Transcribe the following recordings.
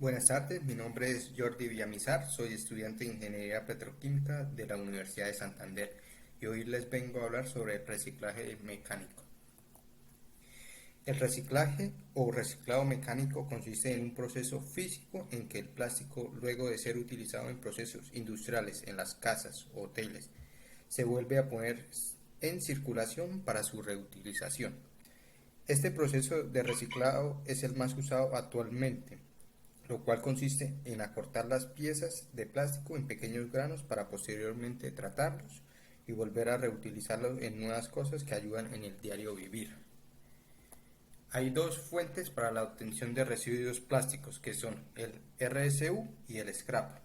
Buenas tardes, mi nombre es Jordi Villamizar, soy estudiante de Ingeniería Petroquímica de la Universidad de Santander y hoy les vengo a hablar sobre el reciclaje mecánico. El reciclaje o reciclado mecánico consiste en un proceso físico en que el plástico, luego de ser utilizado en procesos industriales en las casas o hoteles, se vuelve a poner en circulación para su reutilización. Este proceso de reciclado es el más usado actualmente, lo cual consiste en acortar las piezas de plástico en pequeños granos para posteriormente tratarlos y volver a reutilizarlos en nuevas cosas que ayudan en el diario vivir. Hay dos fuentes para la obtención de residuos plásticos que son el RSU y el scrap.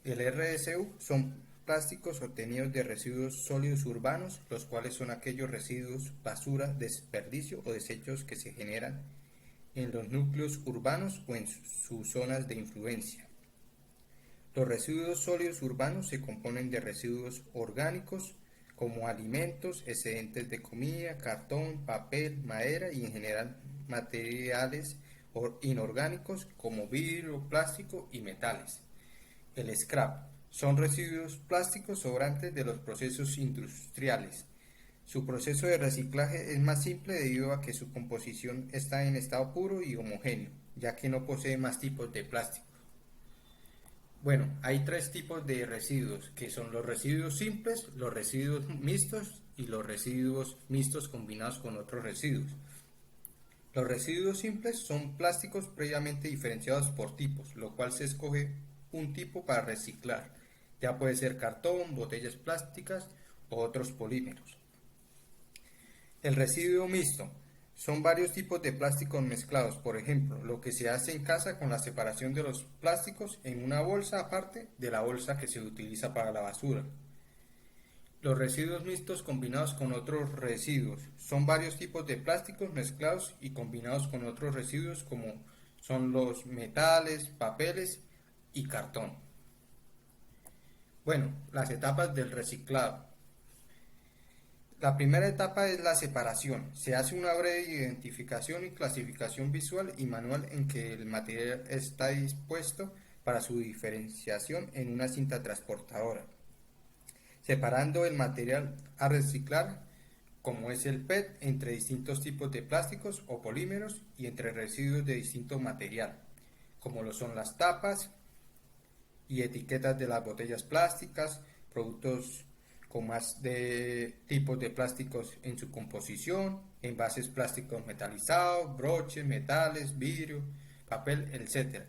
El RSU son plásticos obtenidos de residuos sólidos urbanos, los cuales son aquellos residuos, basura, desperdicio o desechos que se generan en los núcleos urbanos o en sus zonas de influencia. Los residuos sólidos urbanos se componen de residuos orgánicos como alimentos, excedentes de comida, cartón, papel, madera y en general materiales inorgánicos como vidrio, plástico y metales. El scrap son residuos plásticos sobrantes de los procesos industriales. Su proceso de reciclaje es más simple debido a que su composición está en estado puro y homogéneo, ya que no posee más tipos de plástico. Bueno, hay tres tipos de residuos, que son los residuos simples, los residuos mixtos y los residuos mixtos combinados con otros residuos. Los residuos simples son plásticos previamente diferenciados por tipos, lo cual se escoge un tipo para reciclar, ya puede ser cartón, botellas plásticas o otros polímeros. El residuo mixto son varios tipos de plásticos mezclados, por ejemplo, lo que se hace en casa con la separación de los plásticos en una bolsa aparte de la bolsa que se utiliza para la basura. Los residuos mixtos combinados con otros residuos son varios tipos de plásticos mezclados y combinados con otros residuos como son los metales, papeles y cartón. Bueno, las etapas del reciclado. La primera etapa es la separación. Se hace una breve identificación y clasificación visual y manual en que el material está dispuesto para su diferenciación en una cinta transportadora, separando el material a reciclar, como es el PET, entre distintos tipos de plásticos o polímeros y entre residuos de distinto material, como lo son las tapas y etiquetas de las botellas plásticas, productos con más de tipos de plásticos en su composición, envases plásticos metalizados, broches, metales, vidrio, papel, etc.,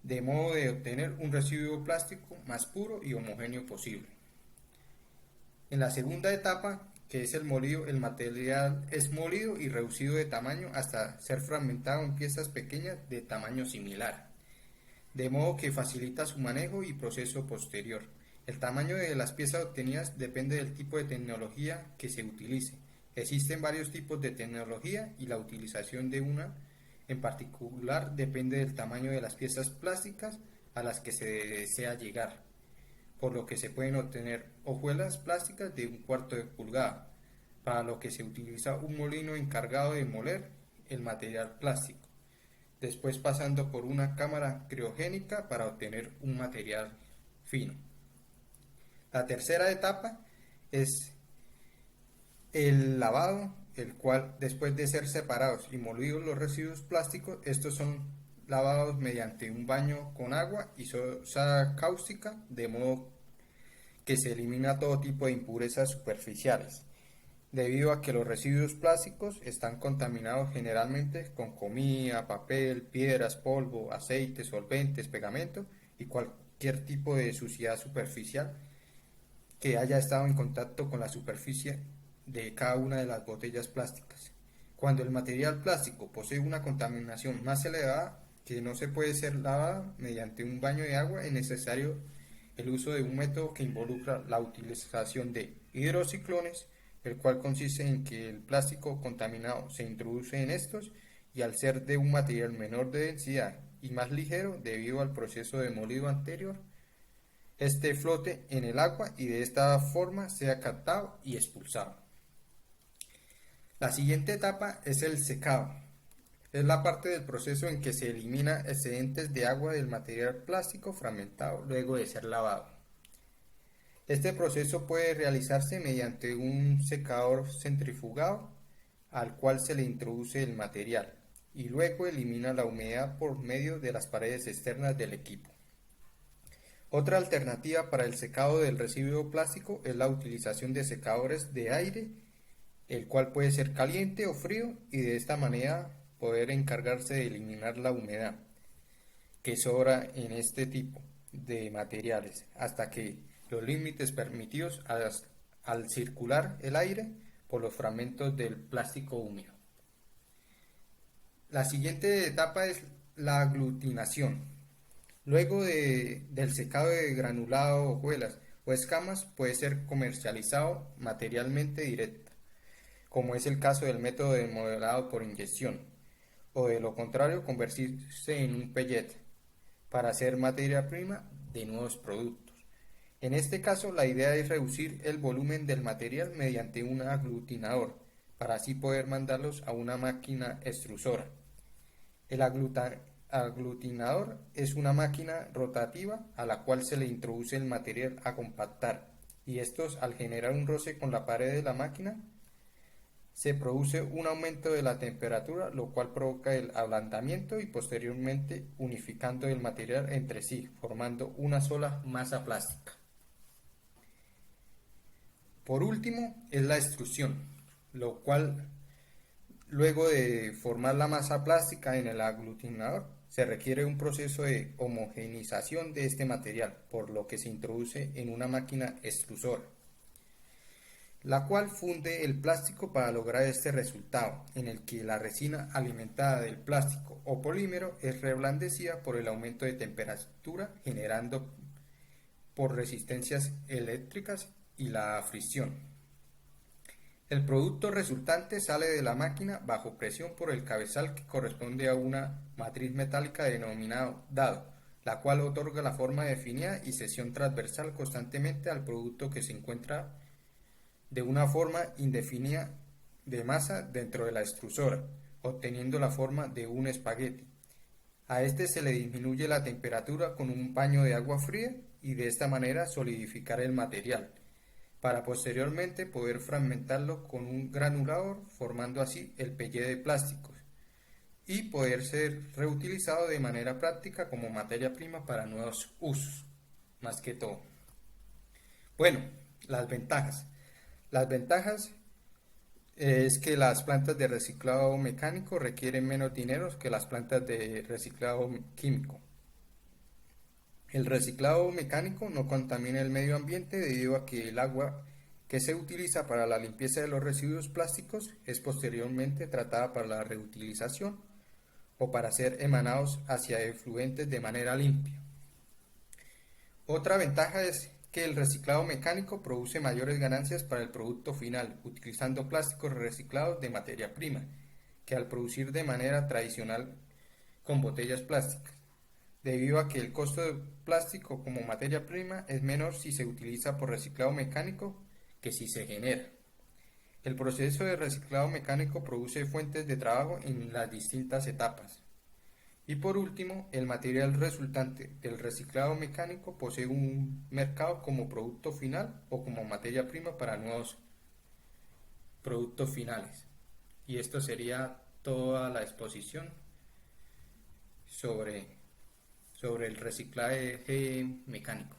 de modo de obtener un residuo plástico más puro y homogéneo posible. En la segunda etapa, que es el molido, el material es molido y reducido de tamaño hasta ser fragmentado en piezas pequeñas de tamaño similar, de modo que facilita su manejo y proceso posterior. El tamaño de las piezas obtenidas depende del tipo de tecnología que se utilice. Existen varios tipos de tecnología y la utilización de una en particular depende del tamaño de las piezas plásticas a las que se desea llegar, por lo que se pueden obtener hojuelas plásticas de 1/4 de pulgada, para lo que se utiliza un molino encargado de moler el material plástico, después pasando por una cámara criogénica para obtener un material fino. La tercera etapa es el lavado, el cual después de ser separados y molidos los residuos plásticos, estos son lavados mediante un baño con agua y soda cáustica, de modo que se elimina todo tipo de impurezas superficiales, debido a que los residuos plásticos están contaminados generalmente con comida, papel, piedras, polvo, aceite, solventes, pegamento y cualquier tipo de suciedad superficial que haya estado en contacto con la superficie de cada una de las botellas plásticas. Cuando el material plástico posee una contaminación más elevada que no se puede ser lavada mediante un baño de agua, es necesario el uso de un método que involucra la utilización de hidrociclones, el cual consiste en que el plástico contaminado se introduce en estos y al ser de un material menor de densidad y más ligero debido al proceso de molido anterior, este flote en el agua y de esta forma sea captado y expulsado. La siguiente etapa es el secado. es la parte del proceso en que se elimina excedentes de agua del material plástico fragmentado luego de ser lavado. Este proceso puede realizarse mediante un secador centrifugado al cual se le introduce el material y luego elimina la humedad por medio de las paredes externas del equipo. Otra alternativa para el secado del residuo plástico es la utilización de secadores de aire, el cual puede ser caliente o frío y de esta manera poder encargarse de eliminar la humedad que sobra en este tipo de materiales hasta que los límites permitidos al circular el aire por los fragmentos del plástico húmedo. La siguiente etapa es la aglutinación. Luego del secado de granulado, hojuelas o escamas puede ser comercializado materialmente directo, como es el caso del método de modelado por inyección, o de lo contrario convertirse en un pellet para hacer materia prima de nuevos productos. En este caso la idea es reducir el volumen del material mediante un aglutinador, para así poder mandarlos a una máquina extrusora. El aglutinador es una máquina rotativa a la cual se le introduce el material a compactar y estos al generar un roce con la pared de la máquina se produce un aumento de la temperatura, lo cual provoca el ablandamiento y posteriormente unificando el material entre sí, formando una sola masa plástica. Por último es la extrusión, lo cual luego de formar la masa plástica en el aglutinador, se requiere un proceso de homogeneización de este material, por lo que se introduce en una máquina extrusora, la cual funde el plástico para lograr este resultado, en el que la resina alimentada del plástico o polímero es reblandecida por el aumento de temperatura generando por resistencias eléctricas y la fricción. El producto resultante sale de la máquina bajo presión por el cabezal que corresponde a una matriz metálica denominada dado, la cual otorga la forma definida y sección transversal constantemente al producto que se encuentra de una forma indefinida de masa dentro de la extrusora, obteniendo la forma de un espagueti. A este se le disminuye la temperatura con un baño de agua fría y de esta manera solidificar el material, para posteriormente poder fragmentarlo con un granulador, formando así el pellet de plásticos y poder ser reutilizado de manera práctica como materia prima para nuevos usos, más que todo. Bueno, las ventajas. Las ventajas es que las plantas de reciclado mecánico requieren menos dinero que las plantas de reciclado químico. El reciclado mecánico no contamina el medio ambiente debido a que el agua que se utiliza para la limpieza de los residuos plásticos es posteriormente tratada para la reutilización o para ser emanados hacia efluentes de manera limpia. Otra ventaja es que el reciclado mecánico produce mayores ganancias para el producto final, utilizando plásticos reciclados de materia prima, que al producir de manera tradicional con botellas plásticas, debido a que el costo del plástico como materia prima es menor si se utiliza por reciclado mecánico que si se genera. El proceso de reciclado mecánico produce fuentes de trabajo en las distintas etapas. Y por último, el material resultante del reciclado mecánico posee un mercado como producto final o como materia prima para nuevos productos finales. Y esto sería toda la exposición sobre el reciclaje mecánico.